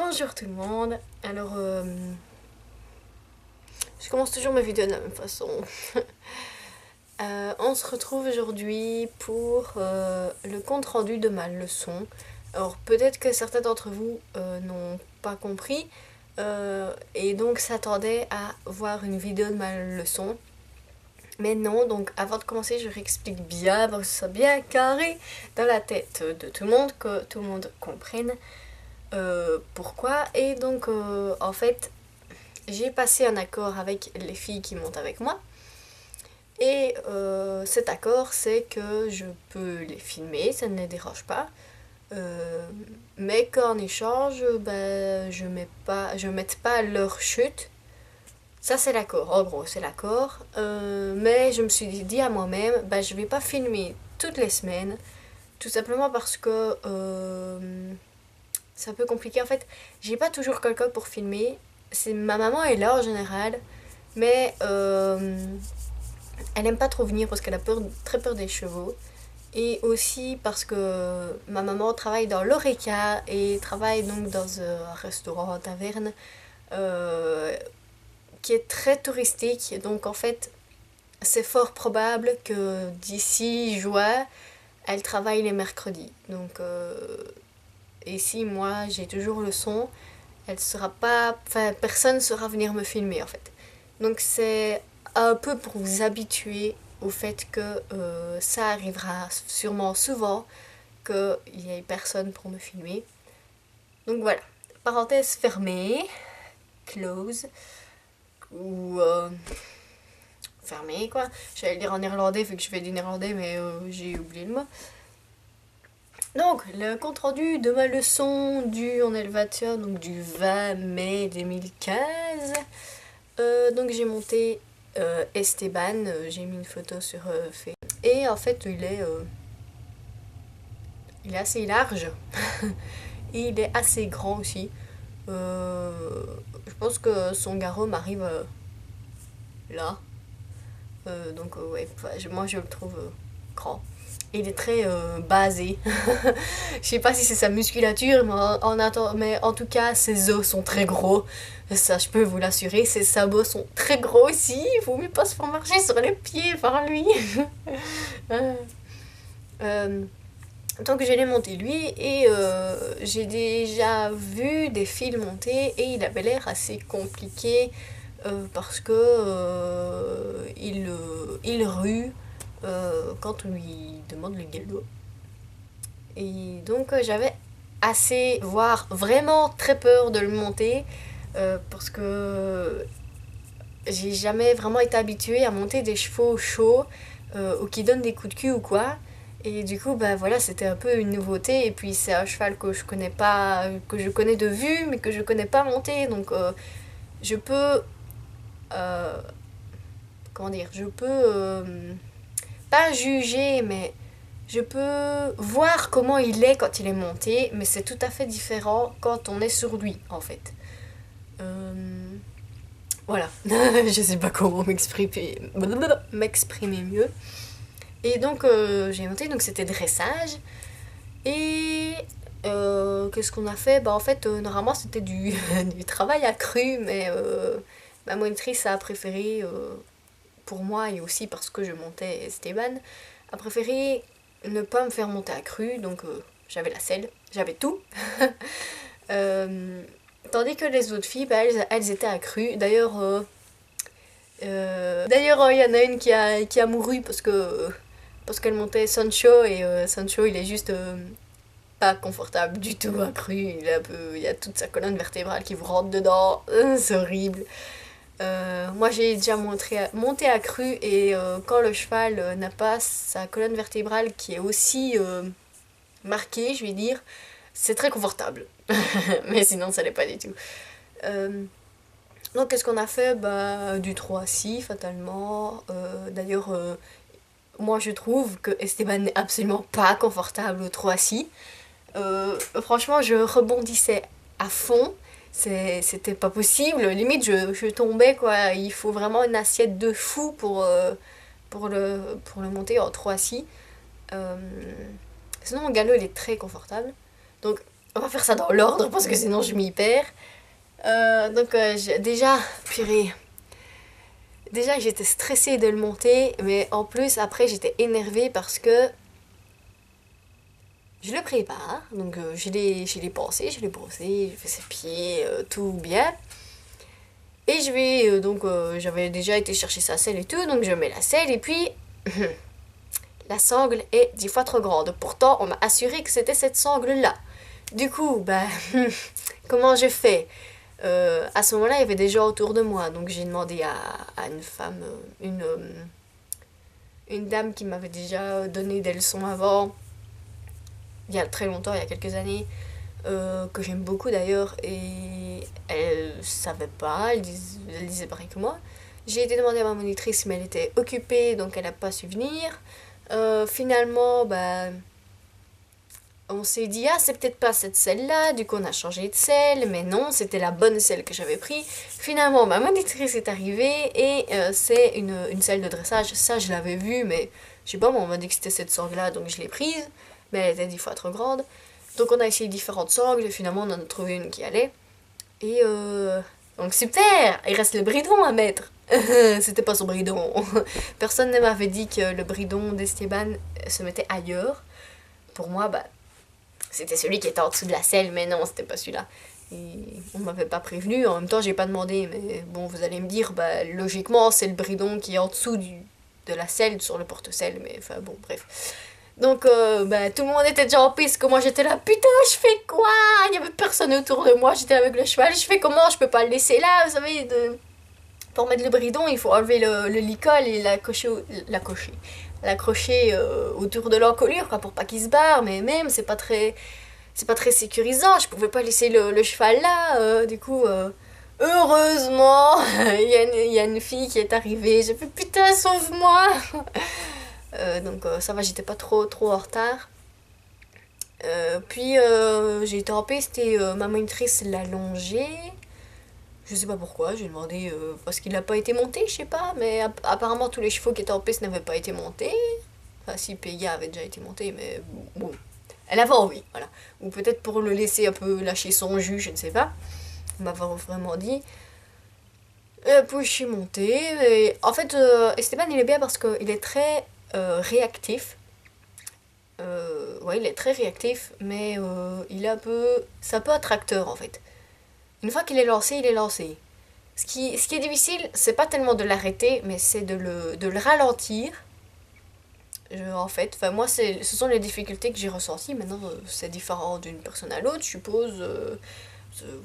Bonjour tout le monde. Alors, je commence toujours mes vidéos de la même façon. On se retrouve aujourd'hui pour le compte rendu de ma leçon. Alors, peut-être que certains d'entre vous n'ont pas compris et donc s'attendaient à voir une vidéo de ma leçon. Mais non, donc avant de commencer, je réexplique bien pour que ce soit bien carré dans la tête de tout le monde, que tout le monde comprenne. Pourquoi. Et donc en fait j'ai passé un accord avec les filles qui montent avec moi et cet accord c'est que je peux les filmer, ça ne les dérange pas, mais qu'en échange je mette pas leur chute. Ça c'est l'accord, en gros c'est l'accord, mais je me suis dit à moi-même je vais pas filmer toutes les semaines, tout simplement parce que c'est un peu compliqué en fait. J'ai pas toujours quelqu'un pour filmer. Ma maman est là en général, mais elle aime pas trop venir parce qu'elle a très peur des chevaux. Et aussi parce que ma maman travaille dans l'Oreca et travaille donc dans un restaurant, taverne, qui est très touristique. Donc en fait, c'est fort probable que d'ici juin, elle travaille les mercredis. Donc et si moi j'ai toujours le son, elle sera pas, enfin personne ne saura venir me filmer en fait. Donc c'est un peu pour vous habituer au fait que ça arrivera sûrement souvent qu'il y ait personne pour me filmer. Donc voilà, parenthèse fermée, close, ou fermée quoi. J'allais le dire en néerlandais vu que je fais du néerlandais mais j'ai oublié le mot. Donc, le compte rendu de ma leçon en élévateur, donc du 20 mai 2015. Donc j'ai monté Esteban, j'ai mis une photo sur Facebook. Et en fait, il est assez large. Et il est assez grand aussi. Je pense que son garrot m'arrive là. Donc ouais, moi je le trouve grand. Et il est très basé. Je sais pas si c'est sa musculature, mais en tout cas, ses os sont très gros. Ça, je peux vous l'assurer. Ses sabots sont très gros aussi. Il faut mieux pas se faire marcher sur les pieds par lui. Donc, je l'ai monté lui et j'ai déjà vu des fils monter et il avait l'air assez compliqué parce que il rue quand on lui demande le galop. Et donc j'avais assez, voire vraiment très peur de le monter parce que j'ai jamais vraiment été habituée à monter des chevaux chauds ou qui donnent des coups de cul ou quoi. Et du coup, voilà, c'était un peu une nouveauté. Et puis c'est un cheval que je connais pas, que je connais de vue, mais que je connais pas monter. Donc je peux, comment dire, je peux pas juger, mais je peux voir comment il est quand il est monté, mais c'est tout à fait différent quand on est sur lui, en fait. Voilà, je sais pas comment m'exprimer mieux. Et donc j'ai monté, donc c'était dressage. Et qu'est-ce qu'on a fait? En fait, normalement c'était du, du travail accru, mais ma monitrice a préféré, pour moi et aussi parce que je montais Esteban, a préféré ne pas me faire monter accru, donc j'avais la selle, j'avais tout. Tandis que les autres filles, elles étaient accrues. D'ailleurs, il y en a une qui a mouru parce qu'elle montait Sancho et Sancho il est juste pas confortable du tout accru. Il y a toute sa colonne vertébrale qui vous rentre dedans. C'est horrible. Moi j'ai déjà monté accru et quand le cheval n'a pas sa colonne vertébrale qui est aussi marquée, je vais dire, c'est très confortable. Mais sinon ça l'est pas du tout. Donc qu'est-ce qu'on a fait? Du 3-6 fatalement. D'ailleurs, moi je trouve que Esteban n'est absolument pas confortable au 3-6. Franchement, je rebondissais à fond. C'était pas possible. Limite, je tombais, quoi. Il faut vraiment une assiette de fou pour le monter en 3-6. Sinon, mon galop, il est très confortable. Donc, On va faire ça dans l'ordre parce que sinon je m'y perds. Déjà, purée. Déjà, j'étais stressée de le monter, mais en plus, après, j'étais énervée parce que je le prépare. Donc, je l'ai passé, je l'ai brossé, j'ai fait ses pieds, tout bien. Et j'avais déjà été chercher sa selle et tout, donc je mets la selle et puis la sangle est 10 fois trop grande. Pourtant, on m'a assuré que c'était cette sangle-là. Du coup, comment je fais? À ce moment-là, il y avait des gens autour de moi, donc j'ai demandé à une femme, une dame qui m'avait déjà donné des leçons avant, il y a très longtemps, il y a quelques années, que j'aime beaucoup d'ailleurs, et elle savait pas, elle disait pareil que moi. J'ai été demander à ma monitrice, mais elle était occupée, donc elle n'a pas su venir. Finalement, on s'est dit, ah, c'est peut-être pas cette selle-là, du coup on a changé de selle, mais non, c'était la bonne selle que j'avais pris. Finalement, ma monitrice est arrivée et c'est une selle de dressage. Ça, je l'avais vue, mais je sais pas, moi, on m'a dit que c'était cette sangle-là, donc je l'ai prise, mais elle était 10 fois trop grande. Donc on a essayé différentes sangles et finalement on en a trouvé une qui allait. Et donc super, il reste le bridon à mettre. C'était pas son bridon. Personne ne m'avait dit que le bridon d'Esteban se mettait ailleurs. Pour moi, c'était celui qui était en dessous de la selle, mais non, c'était pas celui-là. Et on m'avait pas prévenu, en même temps j'ai pas demandé, mais bon, vous allez me dire, logiquement c'est le bridon qui est en dessous de la selle sur le porte-selle, mais enfin bon, bref. Donc, tout le monde était déjà en piste, que moi j'étais là, putain, je fais quoi? Il y avait personne autour de moi, j'étais avec le cheval, je fais comment? Je peux pas le laisser là, vous savez, pour mettre le bridon, il faut enlever le licol et l'accrocher autour de l'encolure, quoi, pour pas qu'il se barre, mais même, c'est pas très sécurisant, je pouvais pas laisser le cheval là, du coup, heureusement, il y a une fille qui est arrivée, j'ai fait, putain, sauve-moi! Ça va, j'étais pas trop en retard. Puis j'ai été en piste et ma monitrice l'a longé. Je sais pas pourquoi, j'ai demandé parce qu'il n'a pas été monté, je sais pas, mais apparemment tous les chevaux qui étaient en piste n'avaient pas été montés. Enfin, si Pega avait déjà été monté, mais bon, elle avait envie, voilà. Ou peut-être pour le laisser un peu lâcher son jus, je ne sais pas. On m'a vraiment dit. Puis je suis montée. Et en fait, Esteban, il est bien parce qu'il est très réactif. Ouais, il est très réactif, mais il est c'est un peu attracteur en fait. Une fois qu'il est lancé, il est lancé. Ce qui est difficile, c'est pas tellement de l'arrêter, mais c'est de le ralentir. En fait, enfin, moi, ce sont les difficultés que j'ai ressenties. Maintenant, c'est différent d'une personne à l'autre, je suppose.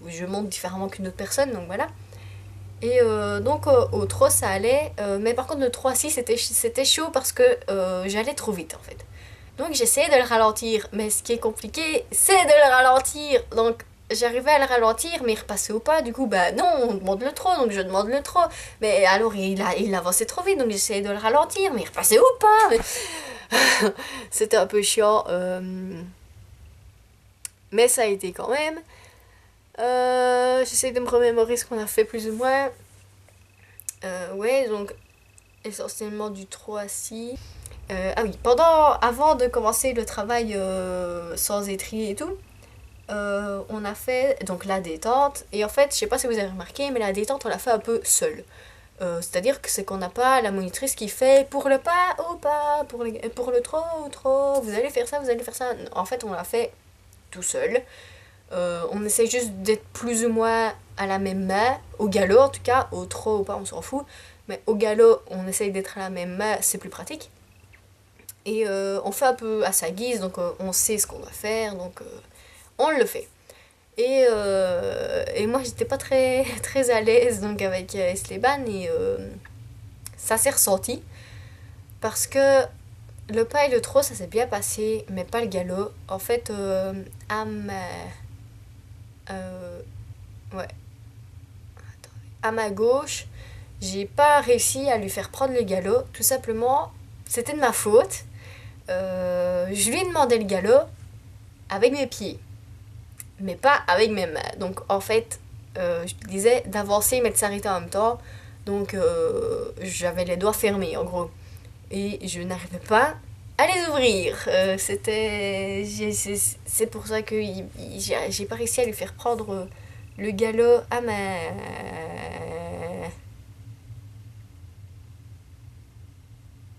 Je monte différemment qu'une autre personne, donc voilà. Et au 3 ça allait, mais par contre le 3-6 c'était chaud parce que j'allais trop vite en fait. Donc j'essayais de le ralentir, mais ce qui est compliqué c'est de le ralentir. Donc j'arrivais à le ralentir mais il repassait au pas, du coup non, on demande le trop, donc je demande le trop. Mais alors il avançait trop vite, donc j'essayais de le ralentir mais il repassait au pas. C'était un peu chiant, mais ça a été quand même. J'essaie de me remémorer ce qu'on a fait plus ou moins. Ouais, donc essentiellement du 3-6. Ah oui, avant de commencer le travail sans étrier et tout, on a fait donc la détente. Et en fait, je sais pas si vous avez remarqué, mais la détente, on l'a fait un peu seule. C'est-à-dire que c'est qu'on n'a pas la monitrice qui fait pour le pas, au pas, pour le trop, au trop, vous allez faire ça, vous allez faire ça. En fait, on l'a fait tout seul. On essaie juste d'être plus ou moins à la même main, au galop en tout cas, au trot ou pas, on s'en fout. Mais au galop, on essaye d'être à la même main, c'est plus pratique. Et on fait un peu à sa guise, donc on sait ce qu'on va faire, donc on le fait. Et moi, j'étais pas très à l'aise donc avec Esteban, et ça s'est ressenti. Parce que le pas et le trot, ça s'est bien passé, mais pas le galop. En fait, ouais. À ma gauche, j'ai pas réussi à lui faire prendre le galop. Tout simplement, c'était de ma faute. Je lui ai demandé le galop avec mes pieds, mais pas avec mes mains. Donc en fait, je disais d'avancer mais de s'arrêter en même temps. Donc j'avais les doigts fermés en gros. Et je n'arrivais pas à les ouvrir. C'est pour ça que j'ai pas réussi à lui faire prendre le galop à ma...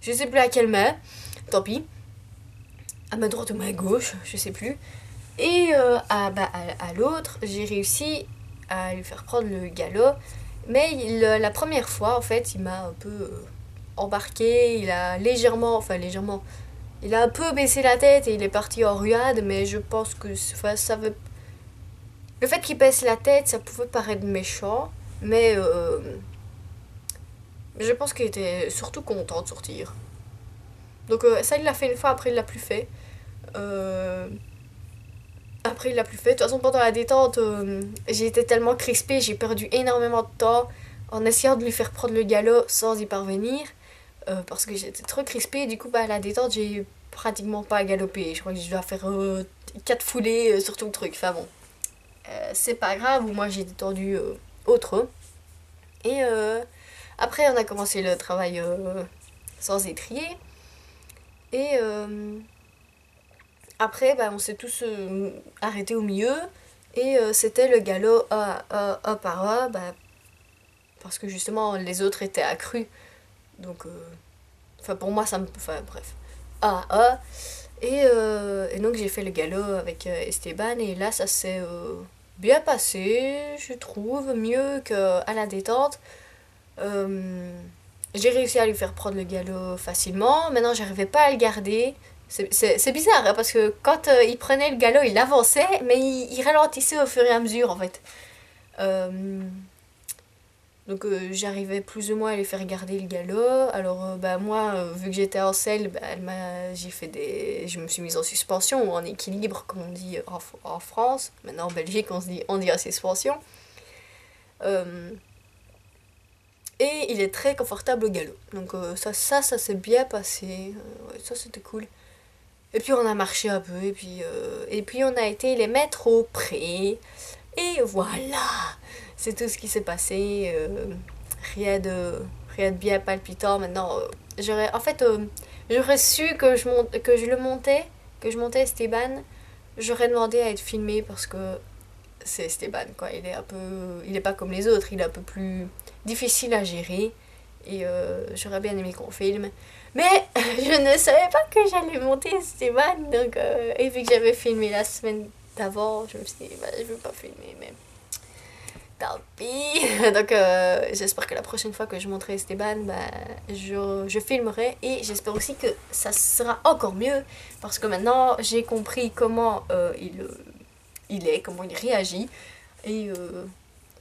Je sais plus à quelle main, tant pis. À ma droite ou ma gauche, je sais plus. Et à l'autre, j'ai réussi à lui faire prendre le galop. Mais la première fois, en fait, il m'a un peu embarqué. Il a légèrement, il a un peu baissé la tête et il est parti en ruade. Mais je pense que ça veut... Le fait qu'il baisse la tête, ça pouvait paraître méchant. Mais je pense qu'il était surtout content de sortir. Donc ça, il l'a fait une fois, après il l'a plus fait. Après, il l'a plus fait. De toute façon, pendant la détente, j'ai été tellement crispée, j'ai perdu énormément de temps en essayant de lui faire prendre le galop sans y parvenir. Parce que j'étais trop crispée. Du coup, à la détente, j'ai pratiquement pas galopé. Je crois que je dois faire 4 foulées sur tout le truc. Enfin bon, c'est pas grave. Moi, j'ai détendu autre. Et après, on a commencé le travail sans étrier. Et après, on s'est tous arrêtés au milieu. Et c'était le galop A par A. Parce que justement, les autres étaient accrus. Donc, pour moi, ça me... Enfin, bref. A. Et donc, j'ai fait le galop avec Esteban. Et là, ça s'est bien passé, je trouve. Mieux qu'à la détente. J'ai réussi à lui faire prendre le galop facilement. Maintenant, j'arrivais pas à le garder. C'est bizarre, hein, parce que quand il prenait le galop, il avançait, mais il ralentissait au fur et à mesure, en fait. Donc j'arrivais plus ou moins à lui faire garder le galop. Alors moi, vu que j'étais en selle, je me suis mise en suspension ou en équilibre, comme on dit en France. Maintenant en Belgique, on dit en suspension. Et il est très confortable au galop. Donc ça s'est bien passé. Ouais, ça c'était cool. Et puis on a marché un peu, et puis on a été les mettre au pré. Et voilà, c'est tout ce qui s'est passé. Rien de bien palpitant. Maintenant, j'aurais su que je montais Esteban. J'aurais demandé à être filmé parce que c'est Esteban, quoi. Il est pas comme les autres, il est un peu plus difficile à gérer. Et j'aurais bien aimé qu'on filme. Mais je ne savais pas que j'allais monter Esteban. Donc, et vu que j'avais filmé la semaine d'avant, je me suis dit, je veux pas filmer, mais tant pis. Donc, j'espère que la prochaine fois que je monterai Esteban, je filmerai. Et j'espère aussi que ça sera encore mieux. Parce que maintenant, j'ai compris comment comment il réagit. Et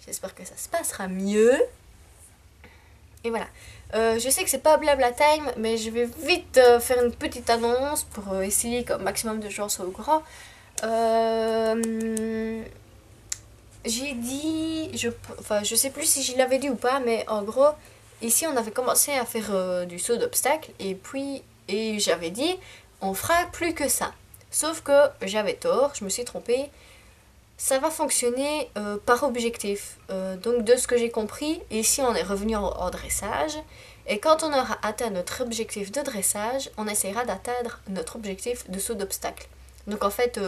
j'espère que ça se passera mieux. Et voilà. Je sais que c'est pas blabla time, mais je vais vite faire une petite annonce pour essayer qu'un maximum de gens soient au courant. J'ai dit, je sais plus si je l'avais dit ou pas, mais en gros, ici on avait commencé à faire du saut d'obstacle et j'avais dit, on fera plus que ça. Sauf que j'avais tort, je me suis trompée. Ça va fonctionner par objectif. Donc de ce que j'ai compris, ici on est revenu en dressage. Et quand on aura atteint notre objectif de dressage, on essaiera d'atteindre notre objectif de saut d'obstacle. Donc en fait,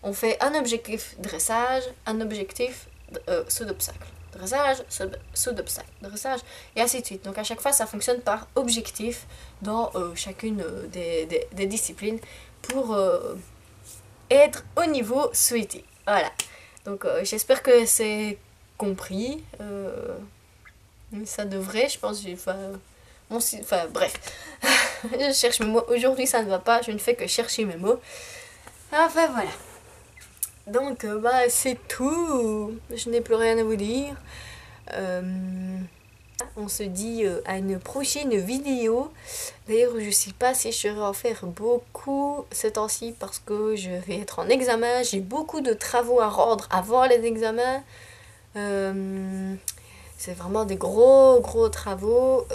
on fait un objectif dressage, un objectif saut d'obstacle. Dressage, saut d'obstacle, dressage, et ainsi de suite. Donc à chaque fois, ça fonctionne par objectif dans chacune des disciplines pour être au niveau souhaité. Voilà. Donc j'espère que c'est compris. Ça devrait, je pense. Bref. Je cherche mes mots. Aujourd'hui, ça ne va pas. Je ne fais que chercher mes mots. Enfin, voilà. Donc, c'est tout. Je n'ai plus rien à vous dire. On se dit à une prochaine vidéo. D'ailleurs, je ne sais pas si je vais en faire beaucoup ce temps-ci parce que je vais être en examen. J'ai beaucoup de travaux à rendre avant les examens. C'est vraiment des gros travaux.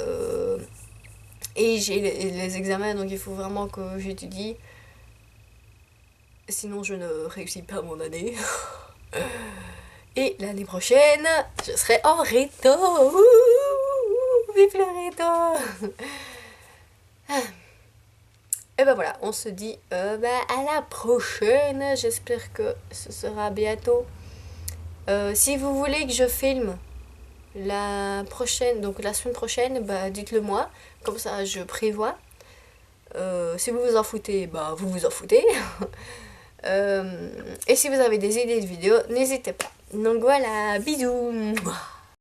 Et j'ai les examens, donc il faut vraiment que j'étudie. Sinon, je ne réussis pas mon année. Et l'année prochaine, je serai en réto. Vive le réto. Et ben voilà, on se dit à la prochaine. J'espère que ce sera bientôt. Si vous voulez que je filme la prochaine, donc la semaine prochaine, dites-le moi. Comme ça, je prévois. Si vous vous en foutez, vous vous en foutez. Et si vous avez des idées de vidéos, n'hésitez pas. Donc voilà, bisous.